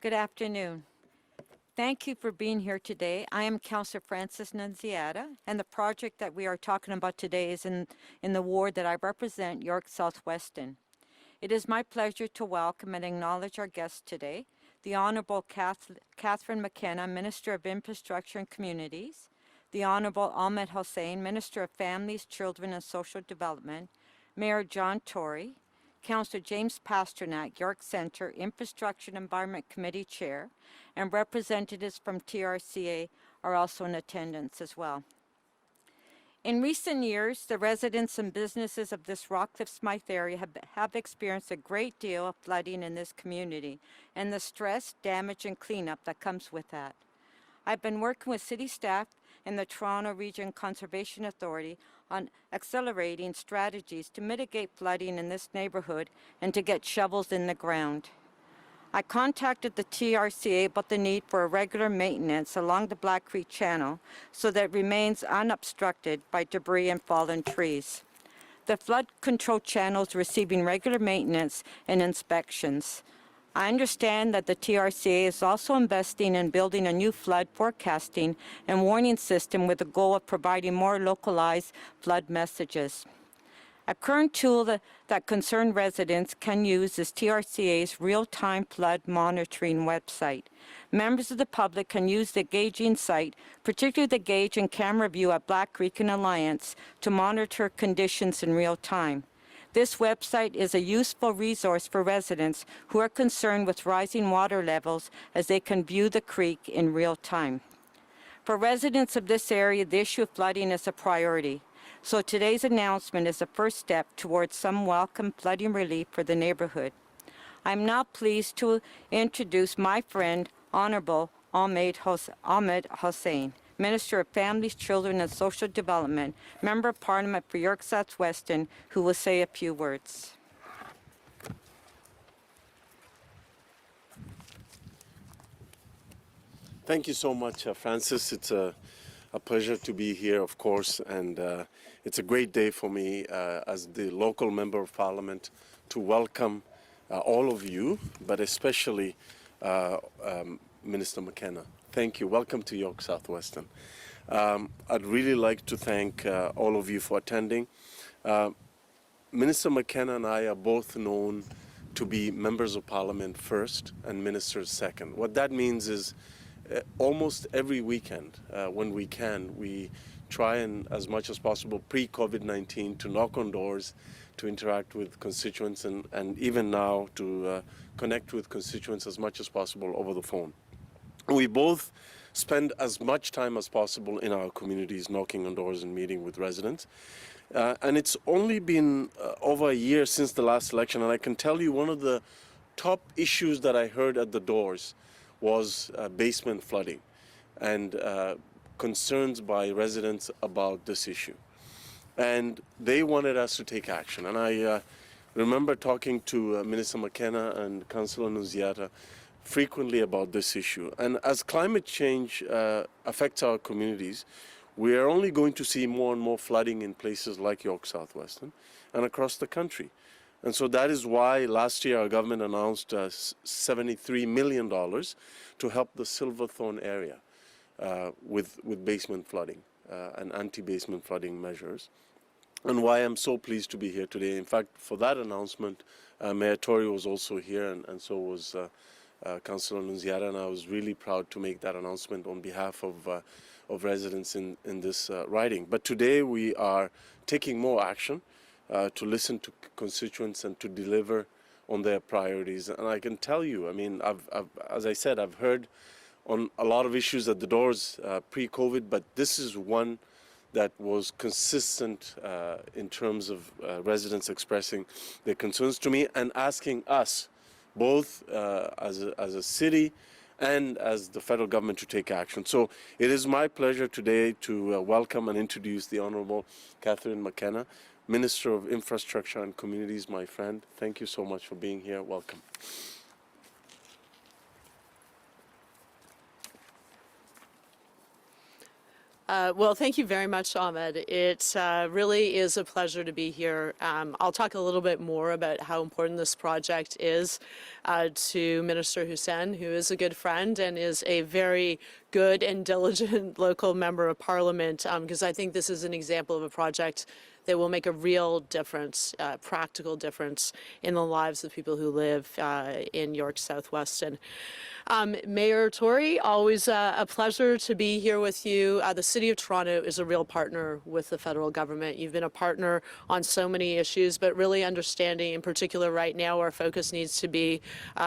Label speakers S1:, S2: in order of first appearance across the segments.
S1: Good afternoon. Thank you for being here today. I am Councillor Francis Nunziata, and the project that we are talking about today is in the ward that I represent, York Southwestern. It is my pleasure to welcome and acknowledge our guests today, the Honourable Catherine McKenna, Minister of Infrastructure and Communities, the Honourable Ahmed Hussen, Minister of Families, Children and Social Development, Mayor John Tory, Councillor James Pasternak, York Centre Infrastructure and Environment Committee Chair, and representatives from TRCA are also in attendance as well. In recent years, the residents and businesses of this Rockcliffe Smythe area have experienced a great deal of flooding in this community and the stress, damage, and cleanup that comes with that. I've been working with city staff and the Toronto Region Conservation Authority on accelerating strategies to mitigate flooding in this neighborhood and to get shovels in the ground. I contacted the TRCA about the need for a regular maintenance along the Black Creek Channel so that it remains unobstructed by debris and fallen trees. The flood control channel is receiving regular maintenance and inspections. I understand that the TRCA is also investing in building a new flood forecasting and warning system with the goal of providing more localized flood messages. A current tool that concerned residents can use is TRCA's real-time flood monitoring website. Members of the public can use the gauging site, particularly the gauge and camera view at Black Creek and Alliance, to monitor conditions in real time. This website is a useful resource for residents who are concerned with rising water levels as they can view the creek in real time. For residents of this area, the issue of flooding is a priority. So today's announcement is the first step towards some welcome flooding relief for the neighborhood. I'm now pleased to introduce my friend, Honourable Ahmed Hussen, Minister of Families, Children and Social Development, Member of Parliament for York Southwestern, who will say a few words.
S2: Thank you so much, Francis. It's a pleasure to be here, of course, and it's a great day for me as the local Member of Parliament to welcome all of you, but especially Minister McKenna. Thank you. Welcome to York Southwestern. I'd really like to thank all of you for attending. Minister McKenna and I are both known to be members of Parliament first and ministers second. What that means is almost every weekend, when we can, we try and, as much as possible, pre-COVID-19, to knock on doors, to interact with constituents, and even now to connect with constituents as much as possible over the phone. We both spend as much time as possible in our communities knocking on doors and meeting with residents. And it's only been over a year since the last election, and I can tell you one of the top issues that I heard at the doors was basement flooding and concerns by residents about this issue. And they wanted us to take action. And I remember talking to Minister McKenna and Councillor Nunziata frequently about this issue. And as climate change affects our communities, we are only going to see more and more flooding in places like York Southwestern and across the country. And so that is why last year our government announced $73 million to help the Silverthorne area with basement flooding and anti-basement flooding measures. And why I'm so pleased to be here today. In fact, for that announcement, Mayor Tory was also here, and so was Councillor Nunziata, and I was really proud to make that announcement on behalf of residents in this riding. But today we are taking more action to listen to constituents and to deliver on their priorities. And I can tell you, I mean, as I said, I've heard on a lot of issues at the doors pre-COVID, but this is one that was consistent in terms of residents expressing their concerns to me and asking us, both as a city and as the federal government, to take action. So it is my pleasure today to welcome and introduce the Honourable Catherine McKenna, Minister of Infrastructure and Communities, my friend. Thank you so much for being here. Welcome.
S3: Well, thank you very much, Ahmed. It really is a pleasure to be here. I'll talk a little bit more about how important this project is to Minister Hussen, who is a good friend and is a very good and diligent local member of parliament, because I think this is an example of a project that will make a real difference, practical difference in the lives of people who live in York Southwestern. Mayor Tory, always a pleasure to be here with you. The City of Toronto is a real partner with the federal government. You've been a partner on so many issues, but really understanding, in particular right now, our focus needs to be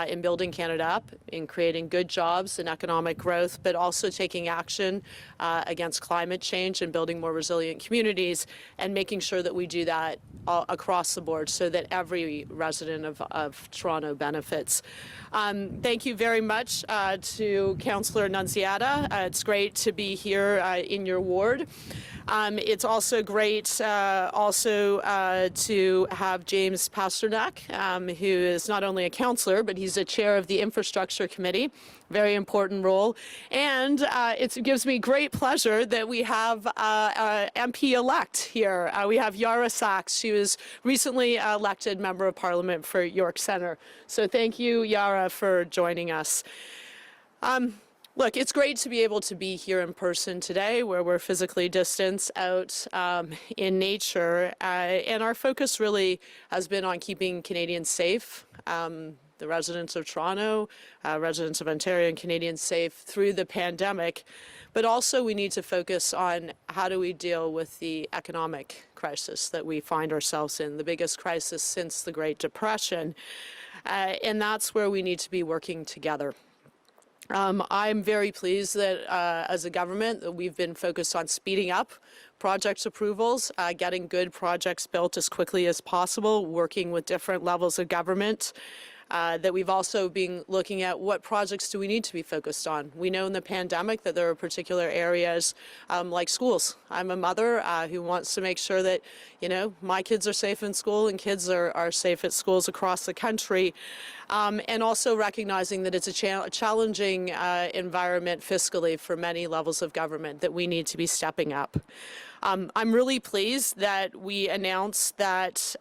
S3: in building Canada up, in creating good jobs and economic growth, but also taking action against climate change and building more resilient communities, and making sure that we do that across the board so that every resident of Toronto benefits. Thank you very much to Councillor Nunziata. It's great to be here in your ward. It's also great to have James Pasternak, who is not only a councillor, but he's the chair of the Infrastructure Committee. Very important role. And it gives me great pleasure that we have MP-elect here. We have Yara Sachs. She was recently elected Member of Parliament for York Centre. So thank you, Yara, for joining us. Look, it's great to be able to be here in person today, where we're physically distanced out in nature. And our focus really has been on keeping Canadians safe, the residents of Toronto, residents of Ontario and Canadians safe through the pandemic. But also we need to focus on how do we deal with the economic crisis that we find ourselves in, the biggest crisis since the Great Depression. And that's where we need to be working together. I'm very pleased that as a government that we've been focused on speeding up project approvals, getting good projects built as quickly as possible, working with different levels of government. That we've also been looking at what projects do we need to be focused on. We know in the pandemic that there are particular areas like schools. I'm a mother who wants to make sure that, you know, my kids are safe in school and kids are safe at schools across the country. And also recognizing that it's a challenging environment fiscally for many levels of government that we need to be stepping up. I'm really pleased that we announced that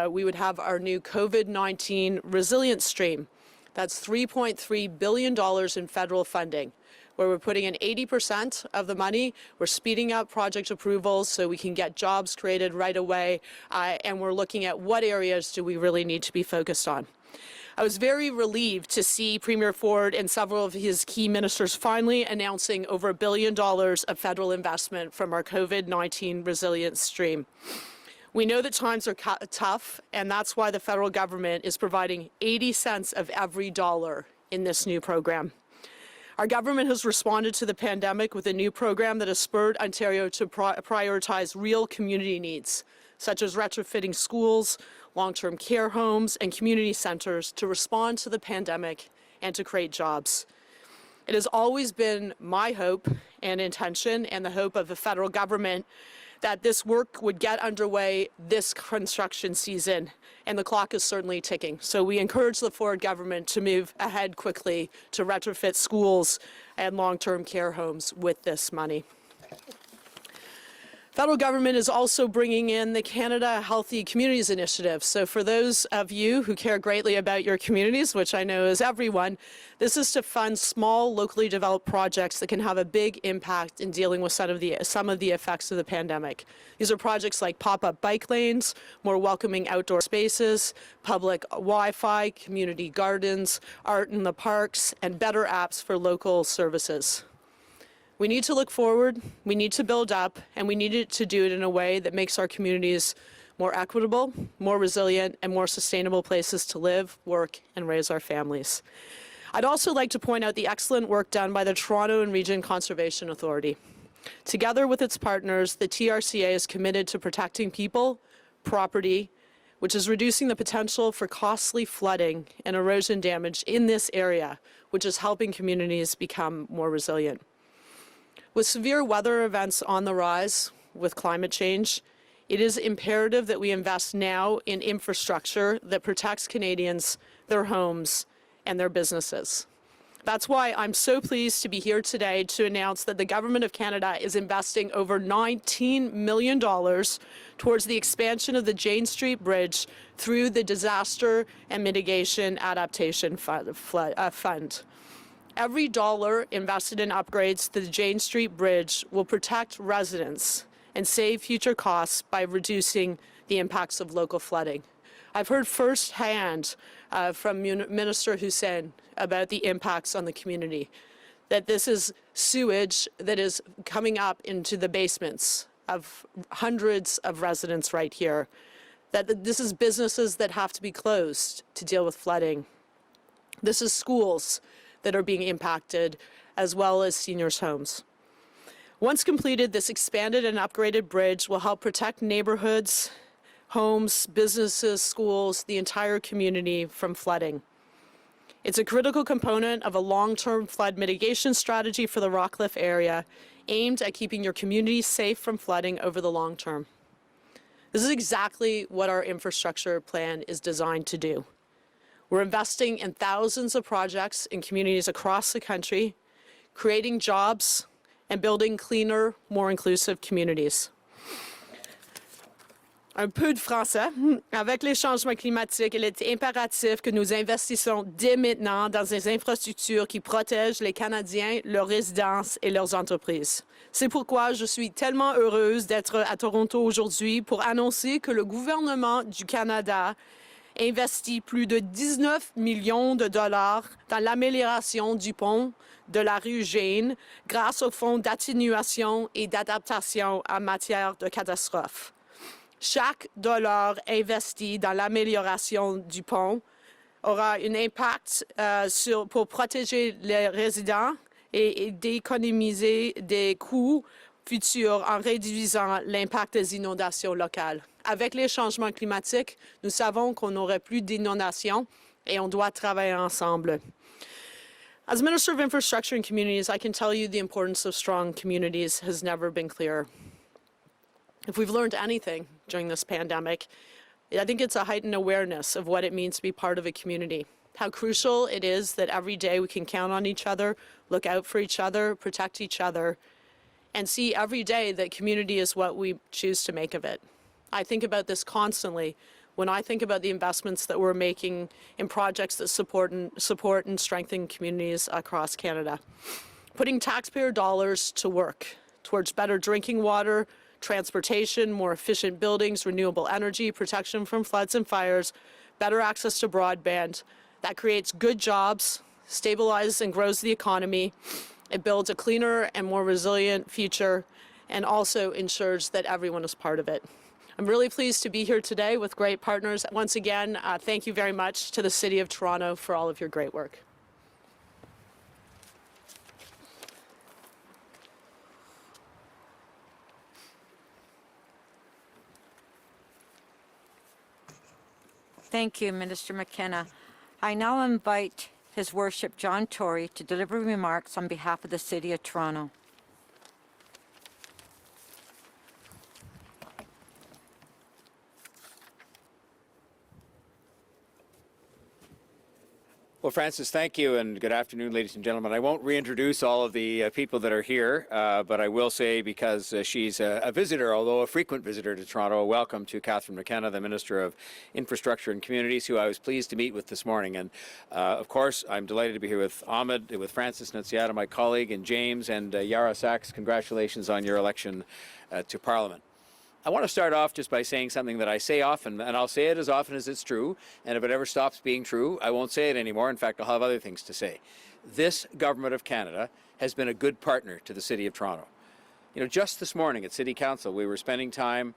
S3: we would have our new COVID-19 resilience stream. That's $3.3 billion in federal funding, where we're putting in 80% of the money. We're speeding up project approvals so we can get jobs created right away, and we're looking at what areas do we really need to be focused on. I was very relieved to see Premier Ford and several of his key ministers finally announcing over $1 billion of federal investment from our COVID-19 resilience stream. We know that times are tough, and that's why the federal government is providing 80 cents of every dollar in this new program. Our government has responded to the pandemic with a new program that has spurred Ontario to prioritize real community needs, such as retrofitting schools, long-term care homes, and community centers to respond to the pandemic and to create jobs. It has always been my hope and intention, and the hope of the federal government, that this work would get underway this construction season, and the clock is certainly ticking. So we encourage the Ford government to move ahead quickly to retrofit schools and long-term care homes with this money. Federal government is also bringing in the Canada Healthy Communities Initiative. So for those of you who care greatly about your communities, which I know is everyone, this is to fund small, locally developed projects that can have a big impact in dealing with some of the effects of the pandemic. These are projects like pop-up bike lanes, more welcoming outdoor spaces, public Wi-Fi, community gardens, art in the parks, and better apps for local services. We need to look forward, we need to build up, and we need to do it in a way that makes our communities more equitable, more resilient, and more sustainable places to live, work, and raise our families. I'd also like to point out the excellent work done by the Toronto and Region Conservation Authority. Together with its partners, the TRCA is committed to protecting people, property, which is reducing the potential for costly flooding and erosion damage in this area, which is helping communities become more resilient. With severe weather events on the rise with climate change, it is imperative that we invest now in infrastructure that protects Canadians, their homes, and their businesses. That's why I'm so pleased to be here today to announce that the Government of Canada is investing over $19 million towards the expansion of the Jane Street Bridge through the Disaster and Mitigation Adaptation Fund. Every dollar invested in upgrades to the Jane Street Bridge will protect residents and save future costs by reducing the impacts of local flooding. I've heard firsthand from Minister Hussen about the impacts on the community, that this is sewage that is coming up into the basements of hundreds of residents right here, that this is businesses that have to be closed to deal with flooding. This is schools that are being impacted, as well as seniors' homes. Once completed, this expanded and upgraded bridge will help protect neighborhoods, homes, businesses, schools, the entire community from flooding. It's a critical component of a long-term flood mitigation strategy for the Rockcliffe area, aimed at keeping your community safe from flooding over the long term. This is exactly what our infrastructure plan is designed to do. We're investing in thousands of projects in communities across the country, creating jobs and building cleaner, more inclusive communities. Un peu de français. Avec les changements climatiques, il est impératif que nous investissions dès maintenant dans des infrastructures qui protègent les Canadiens, leurs résidences et leurs entreprises. C'est pourquoi je suis tellement heureuse d'être à Toronto aujourd'hui pour annoncer que le gouvernement du Canada investit plus de 19 millions de dollars dans l'amélioration du pont de la rue Jane grâce au fonds d'atténuation et d'adaptation en matière de catastrophes. Chaque dollar investi dans l'amélioration du pont aura un impact pour protéger les résidents et d'économiser des coûts futurs en réduisant l'impact des inondations locales. Avec les changements climatiques, nous savons qu'on n'aurait plus d'inondations et on doit travailler ensemble. As Minister of Infrastructure and Communities, I can tell you the importance of strong communities has never been clearer. If we've learned anything during this pandemic, I think it's a heightened awareness of what it means to be part of a community, how crucial it is that every day we can count on each other, look out for each other, protect each other, and see every day that community is what we choose to make of it. I think about this constantly when I think about the investments that we're making in projects that support and strengthen communities across Canada. Putting taxpayer dollars to work towards better drinking water, transportation, more efficient buildings, renewable energy, protection from floods and fires, better access to broadband. That creates good jobs, stabilizes and grows the economy. It builds a cleaner and more resilient future, and also ensures that everyone is part of it. I'm really pleased to be here today with great partners. Once again, thank you very much to the City of Toronto for all of your great work.
S1: Thank you, Minister McKenna. I now invite His Worship John Tory to deliver remarks on behalf of the City of Toronto.
S4: Well, Francis, thank you, and good afternoon, ladies and gentlemen. I won't reintroduce all of the people that are here, but I will say, because she's a visitor, although a frequent visitor to Toronto, welcome to Catherine McKenna, the Minister of Infrastructure and Communities, who I was pleased to meet with this morning. And of course, I'm delighted to be here with Ahmed, with Francis Nunziata, my colleague, and James, and Yara Sachs. Congratulations on your election to Parliament. I want to start off just by saying something that I say often, and I'll say it as often as it's true, and if it ever stops being true, I won't say it anymore. In fact, I'll have other things to say. This Government of Canada has been a good partner to the City of Toronto. You know, just this morning at City Council, we were spending time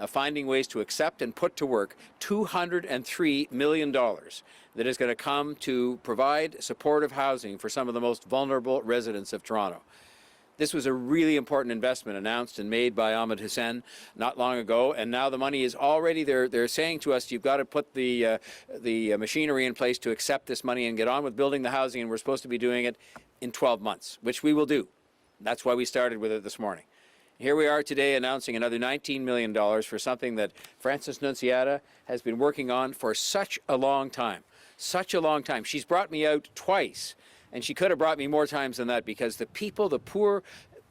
S4: finding ways to accept and put to work $203 million that is going to come to provide supportive housing for some of the most vulnerable residents of Toronto. This was a really important investment announced and made by Ahmed Hussen not long ago, and now the money is already there. They're saying to us, you've got to put the machinery in place to accept this money and get on with building the housing, and we're supposed to be doing it in 12 months, which we will do. That's why we started with it this morning. Here we are today announcing another $19 million for something that Francis Nunziata has been working on for such a long time. Such a long time. She's brought me out twice And she could have brought me more times than that, because the people, the poor,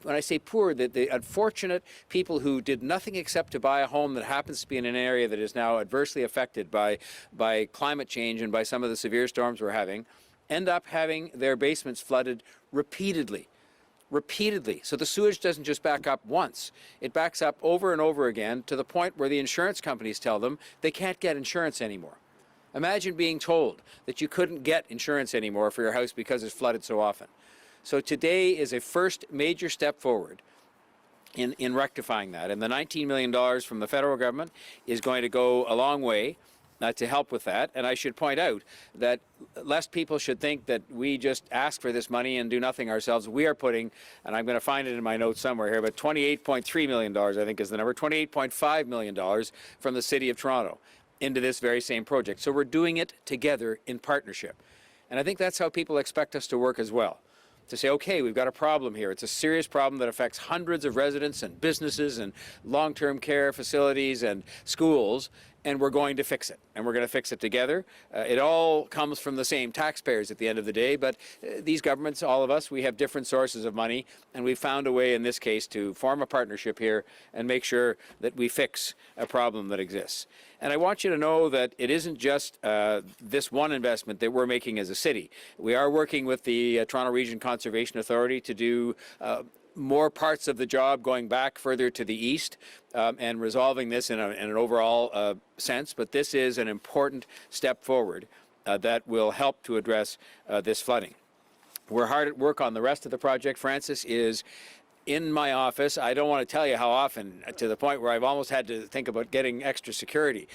S4: when I say poor, the unfortunate people who did nothing except to buy a home that happens to be in an area that is now adversely affected by climate change and by some of the severe storms we're having, end up having their basements flooded repeatedly. So the sewage doesn't just back up once. It backs up over and over again, to the point where the insurance companies tell them they can't get insurance anymore. Imagine being told that you couldn't get insurance anymore for your house because it's flooded so often. So today is a first major step forward in rectifying that. And the $19 million from the federal government is going to go a long way to help with that. And I should point out that lest people should think that we just ask for this money and do nothing ourselves, we are putting, and I'm going to find it in my notes somewhere here, but $28.3 million, I think is the number, $28.5 million from the City of Toronto into this very same project. So we're doing it together in partnership. And I think that's how people expect us to work as well. To say, okay, we've got a problem here. It's a serious problem that affects hundreds of residents and businesses and long-term care facilities and schools, and we're going to fix it. And we're going to fix it together. It all comes from the same taxpayers at the end of the day, but these governments, all of us, we have different sources of money, and we've found a way in this case to form a partnership here and make sure that we fix a problem that exists. And I want you to know that it isn't just this one investment that we're making as a city. We are working with the Toronto Region Conservation Authority to do more parts of the job, going back further to the east and resolving this in an overall sense. But this is an important step forward that will help to address this flooding. We're hard at work on the rest of the project. Frances is in my office. I don't want to tell you how often, to the point where I've almost had to think about getting extra security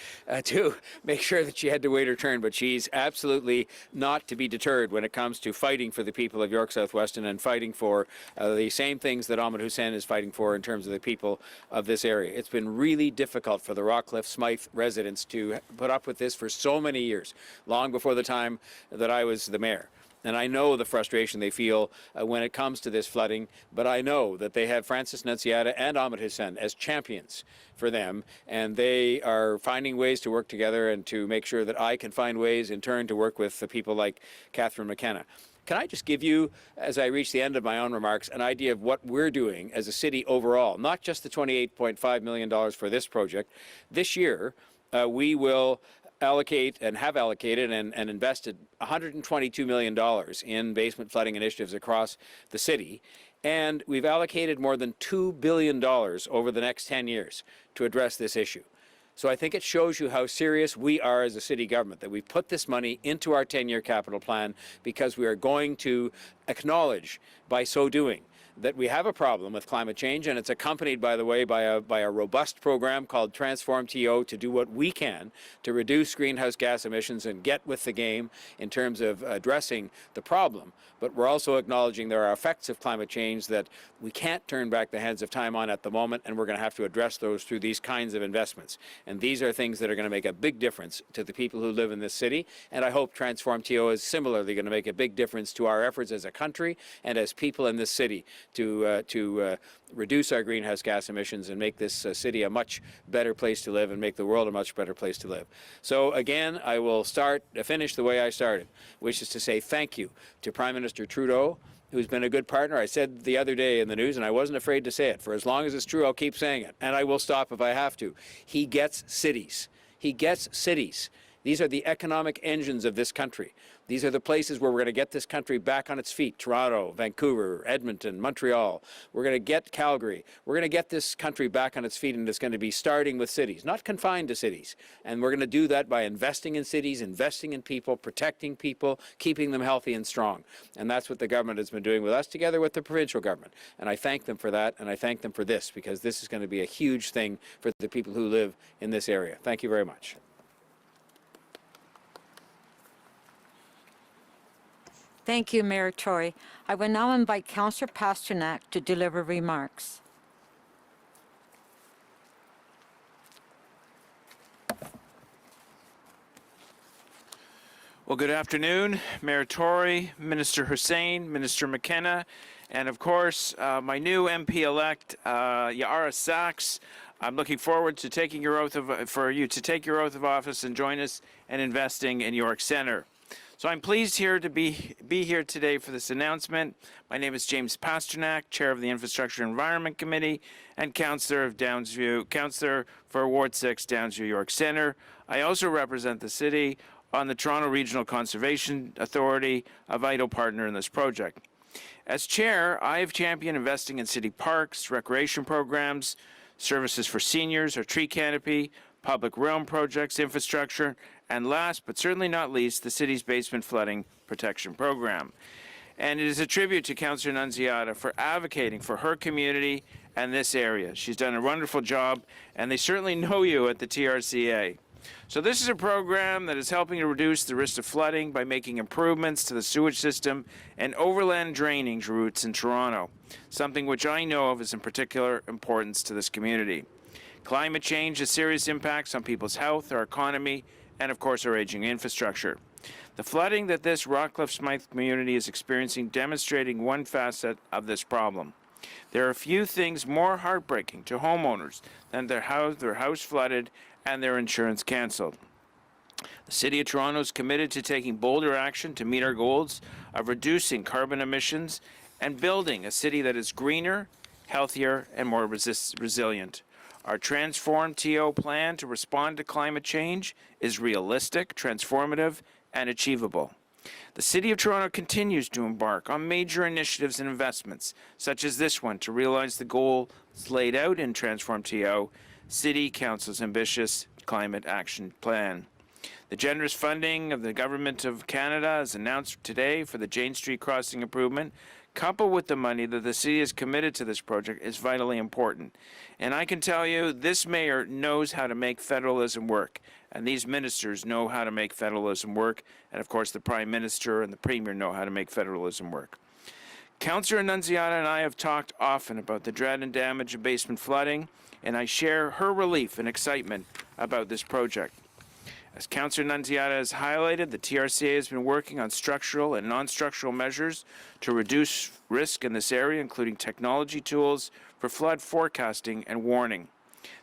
S4: to make sure that she had to wait her turn. But she's absolutely not to be deterred when it comes to fighting for the people of York South-Weston and fighting for the same things that Ahmed Hussen is fighting for in terms of the people of this area. It's been really difficult for the Rockcliffe Smythe residents to put up with this for so many years, long before the time that I was the mayor. And I know the frustration they feel when it comes to this flooding, but I know that they have Frances Nunziata and Ahmed Hussen as champions for them, and they are finding ways to work together and to make sure that I can find ways in turn to work with the people like Catherine McKenna. Can I just give you, as I reach the end of my own remarks, an idea of what we're doing as a city overall, not just the $28.5 million for this project. This year, we will allocate and have allocated and invested $122 million in basement flooding initiatives across the city. And we've allocated more than $2 billion over the next 10 years to address this issue. So I think it shows you how serious we are as a city government, that we put this money into our 10-year capital plan because we are going to acknowledge, by so doing, that we have a problem with climate change, and it's accompanied, by the way, by a robust program called Transform TO to do what we can to reduce greenhouse gas emissions and get with the game in terms of addressing the problem. But we're also acknowledging there are effects of climate change that we can't turn back the hands of time on at the moment, and we're going to have to address those through these kinds of investments. And these are things that are going to make a big difference to the people who live in this city, and I hope Transform TO is similarly going to make a big difference to our efforts as a country and as people in this city to reduce our greenhouse gas emissions and make this city a much better place to live and make the world a much better place to live. So again, I will finish the way I started, which is to say thank you to Prime Minister Trudeau, who's been a good partner. I said the other day in the news, and I wasn't afraid to say it. For as long as it's true, I'll keep saying it, and I will stop if I have to. He gets cities. He gets cities. These are the economic engines of this country. These are the places where we're going to get this country back on its feet. Toronto, Vancouver, Edmonton, Montreal. We're going to get Calgary. We're going to get this country back on its feet, and it's going to be starting with cities, not confined to cities. And we're going to do that by investing in cities, investing in people, protecting people, keeping them healthy and strong. And that's what the government has been doing with us, together with the provincial government. And I thank them for that, and I thank them for this, because this is going to be a huge thing for the people who live in this area. Thank you very much.
S1: Thank you, Mayor Tory. I will now invite Councillor Pasternak to deliver remarks.
S5: Well, good afternoon, Mayor Tory, Minister Hussen, Minister McKenna, and of course, my new MP-elect, Yara Sachs. I'm looking forward to for you to take your oath of office and join us in investing in York Centre. So I'm pleased here to be here today for this announcement. My name is James Pasternak, Chair of the Infrastructure and Environment Committee and Councillor for Ward 6, Downsview York Centre. I also represent the city on the Toronto Regional Conservation Authority, a vital partner in this project. As chair, I have championed investing in city parks, recreation programs, services for seniors, our tree canopy, public realm projects, infrastructure, and last but certainly not least, the city's basement flooding protection program. And it is a tribute to Councillor Nunziata for advocating for her community and this area. She's done a wonderful job, and they certainly know you at the TRCA. So this is a program that is helping to reduce the risk of flooding by making improvements to the sewage system and overland drainage routes in Toronto, something which I know of is in particular importance to this community. Climate change has serious impacts on people's health, our economy, and of course our aging infrastructure. The flooding that this Rockcliffe Smythe community is experiencing demonstrating one facet of this problem. There are few things more heartbreaking to homeowners than their house flooded and their insurance canceled. The City of Toronto is committed to taking bolder action to meet our goals of reducing carbon emissions and building a city that is greener, healthier, and more resilient. Our transformed TO plan to respond to climate change is realistic, transformative, and achievable. The City of Toronto continues to embark on major initiatives and investments, such as this one, to realize the goals laid out in Transform TO, City Council's ambitious climate action plan. The generous funding of the Government of Canada, as announced today for the Jane Street Crossing improvement, coupled with the money that the city is committed to this project, is vitally important. And I can tell you, this mayor knows how to make federalism work, and these ministers know how to make federalism work, and of course the Prime Minister and the Premier know how to make federalism work. Councillor Nunziata and I have talked often about the dread and damage of basement flooding, and I share her relief and excitement about this project. As Councillor Nunziata has highlighted, the TRCA has been working on structural and non-structural measures to reduce risk in this area, including technology tools for flood forecasting and warning.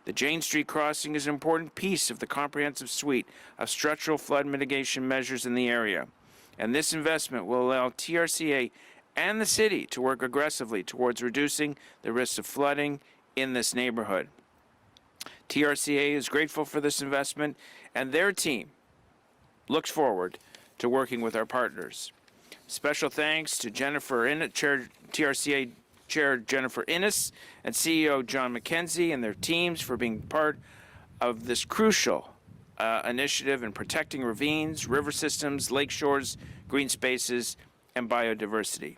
S5: The Jane Street Crossing is an important piece of the comprehensive suite of structural flood mitigation measures in the area, and this investment will allow TRCA and the city to work aggressively towards reducing the risk of flooding in this neighborhood. TRCA is grateful for this investment, and their team looks forward to working with our partners. Special thanks to TRCA Chair Jennifer Innes and CEO John McKenzie and their teams for being part of this crucial initiative in protecting ravines, river systems, lake shores, green spaces, and biodiversity.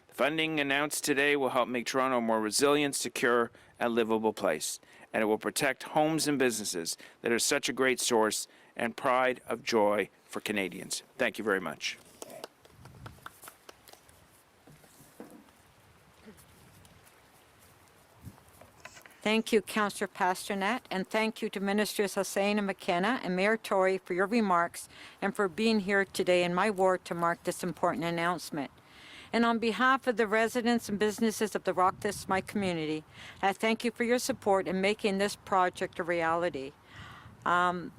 S5: The funding announced today will help make Toronto a more resilient, secure, and livable place, and it will protect homes and businesses that are such a great source and pride of joy for Canadians. Thank you very much.
S1: Thank you, Councillor Pasternak, and thank you to Ministers Hussen and McKenna and Mayor Tory for your remarks and for being here today in my ward to mark this important announcement. And on behalf of the residents and businesses of the Rockcliffe Smythe community, I thank you for your support in making this project a reality. On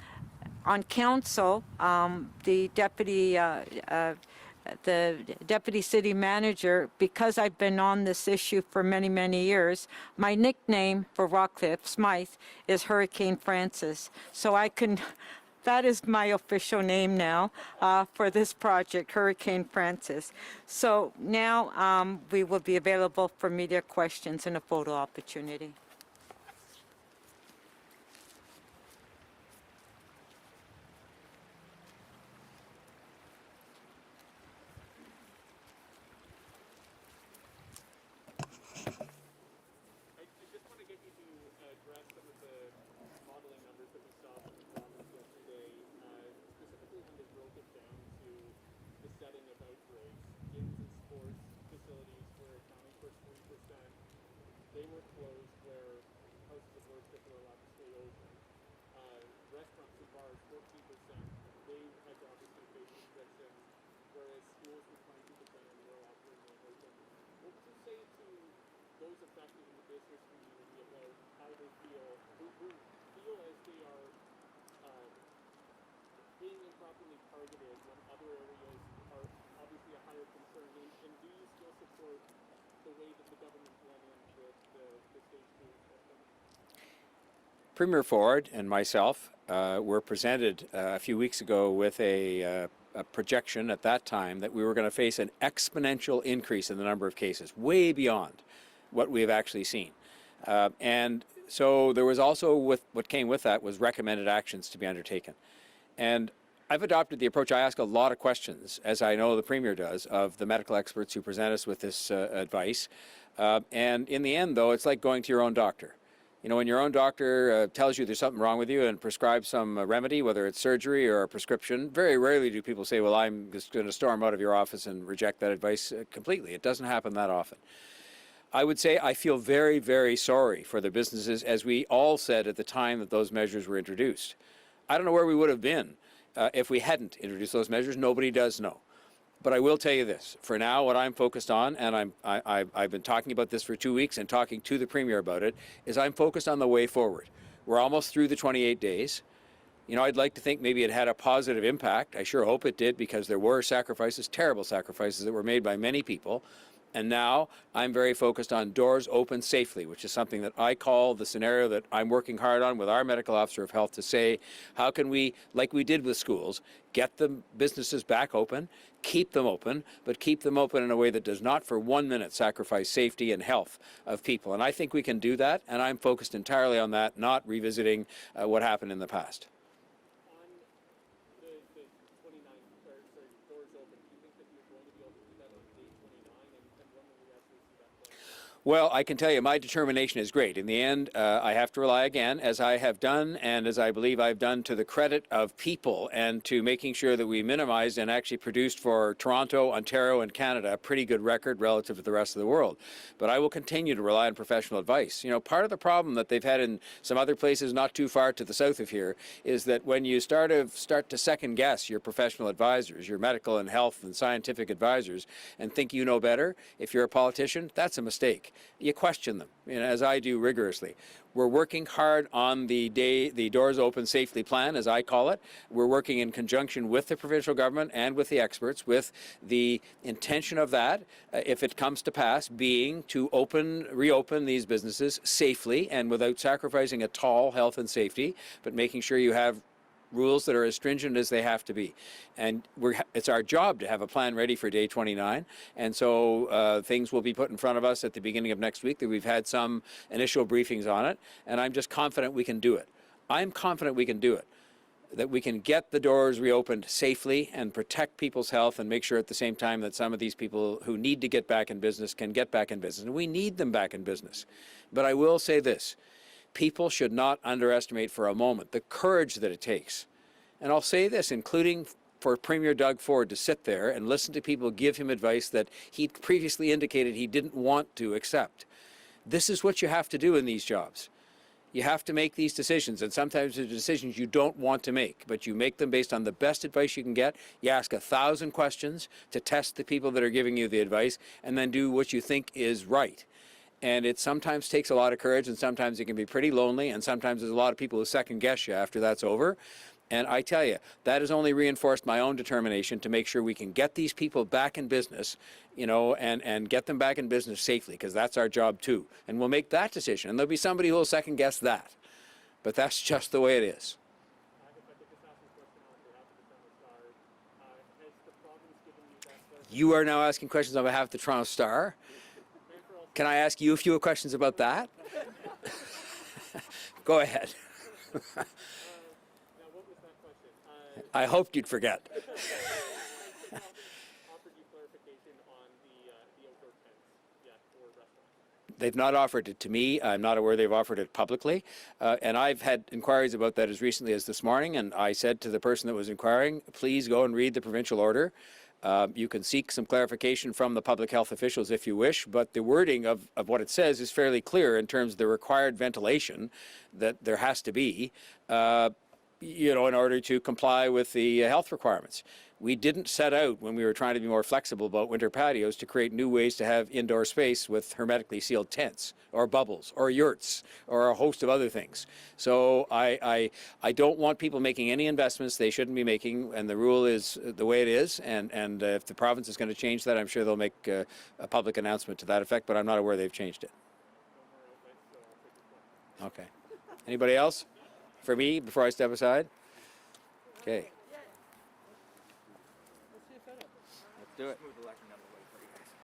S1: council, the deputy city manager, because I've been on this issue for many, many years, my nickname for Rockcliffe Smythe is Hurricane Francis. So that is my official name now for this project, Hurricane Francis. So now we will be available for media questions and a photo opportunity.
S6: being improperly targeted when other areas are obviously a higher concern? And do you still support the way that the government went in with the stage 2 system?
S4: Premier Ford and myself were presented a few weeks ago with a projection at that time that we were going to face an exponential increase in the number of cases, way beyond what we have actually seen. And so there was also, what came with that was recommended actions to be undertaken. And I've adopted the approach, I ask a lot of questions, as I know the Premier does, of the medical experts who present us with this advice. And in the end, though, it's like going to your own doctor. You know, when your own doctor tells you there's something wrong with you and prescribes some remedy, whether it's surgery or a prescription, very rarely do people say, well, I'm just going to storm out of your office and reject that advice completely. It doesn't happen that often. I would say I feel very, very sorry for the businesses, as we all said at the time that those measures were introduced. I don't know where we would have been if we hadn't introduced those measures. Nobody does know. But I will tell you this, for now, what I'm focused on, and I've been talking about this for 2 weeks and talking to the Premier about it, is I'm focused on the way forward. We're almost through the 28 days. You know, I'd like to think maybe it had a positive impact. I sure hope it did, because there were sacrifices, terrible sacrifices that were made by many people. And now I'm very focused on doors open safely, which is something that I call the scenario that I'm working hard on with our medical officer of health to say, how can we, like we did with schools, get the businesses back open, keep them open, but keep them open in a way that does not for 1 minute sacrifice safety and health of people. And I think we can do that, and I'm focused entirely on that, not revisiting what happened in the past.
S6: On the 29th, doors open, do you think that you're going to be able to do that on day 29, and when will we actually see that play?
S4: Well, I can tell you my determination is great. In the end, I have to rely again, as I have done and as I believe I've done, to the credit of people and to making sure that we minimized and actually produced for Toronto, Ontario, and Canada a pretty good record relative to the rest of the world. But I will continue to rely on professional advice. You know, part of the problem that they've had in some other places not too far to the south of here is that when you start to second guess your professional advisors, your medical and health and scientific advisors, and think you know better, if you're a politician, that's a mistake. You question them, as I do rigorously. We're working hard on the Doors Open Safely plan, as I call it. We're working in conjunction with the provincial government and with the experts, with the intention of that, if it comes to pass, being to reopen these businesses safely and without sacrificing at all health and safety, but making sure you have rules that are as stringent as they have to be. And it's our job to have a plan ready for day 29. And so things will be put in front of us at the beginning of next week. That we've had some initial briefings on it. And I'm just confident we can do it. I'm confident we can do it. That we can get the doors reopened safely and protect people's health and make sure at the same time that some of these people who need to get back in business can get back in business. And we need them back in business. But I will say this. People should not underestimate for a moment the courage that it takes. And I'll say this, including for Premier Doug Ford to sit there and listen to people give him advice that he previously indicated he didn't want to accept. This is what you have to do in these jobs. You have to make these decisions, and sometimes they're decisions you don't want to make, but you make them based on the best advice you can get. You ask 1,000 questions to test the people that are giving you the advice, and then do what you think is right. And it sometimes takes a lot of courage, and sometimes it can be pretty lonely, and sometimes there's a lot of people who second guess you after that's over. And I tell you, that has only reinforced my own determination to make sure we can get these people back in business, and get them back in business safely, because that's our job too. And we'll make that decision. And there'll be somebody who will second guess that. But that's just the way it is.
S6: If I could just ask a question on behalf of the Toronto Star, has the province given you that?
S4: You are now asking questions on behalf of the Toronto Star. Can I ask you a few questions about that? Go ahead.
S6: Now, what was that question?
S4: I hoped you'd forget.
S6: Has the province offered you clarification on the outdoor tents yet for restaurants?
S4: They've not offered it to me. I'm not aware they've offered it publicly. And I've had inquiries about that as recently as this morning. And I said to the person that was inquiring, please go and read the provincial order. You can seek some clarification from the public health officials if you wish, but the wording of what it says is fairly clear in terms of the required ventilation that there has to be. you know, in order to comply with the health requirements. We didn't set out, when we were trying to be more flexible about winter patios, to create new ways to have indoor space with hermetically sealed tents or bubbles or yurts or a host of other things. So I don't want people making any investments they shouldn't be making, and the rule is the way it is, and if the province is going to change that, I'm sure they'll make a public announcement to that effect, but I'm not aware they've changed it. Okay. Anybody else? For me, before I step aside? Okay. Let's do it.